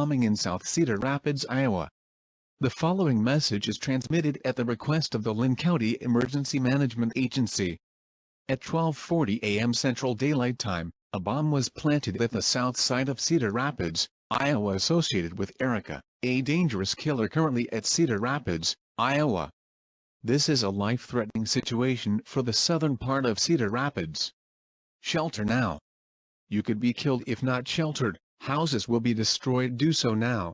bombing in South Cedar Rapids, Iowa. The following message is transmitted at the request of the Lynn County Emergency Management Agency. At 12:40 a.m. Central Daylight Time, a bomb was planted at the south side of Cedar Rapids, Iowa, associated with Erika, a dangerous killer currently at Cedar Rapids, Iowa. This is a life-threatening situation for the southern part of Cedar Rapids. Shelter now. You could be killed if not sheltered. Houses will be destroyed. Do so now.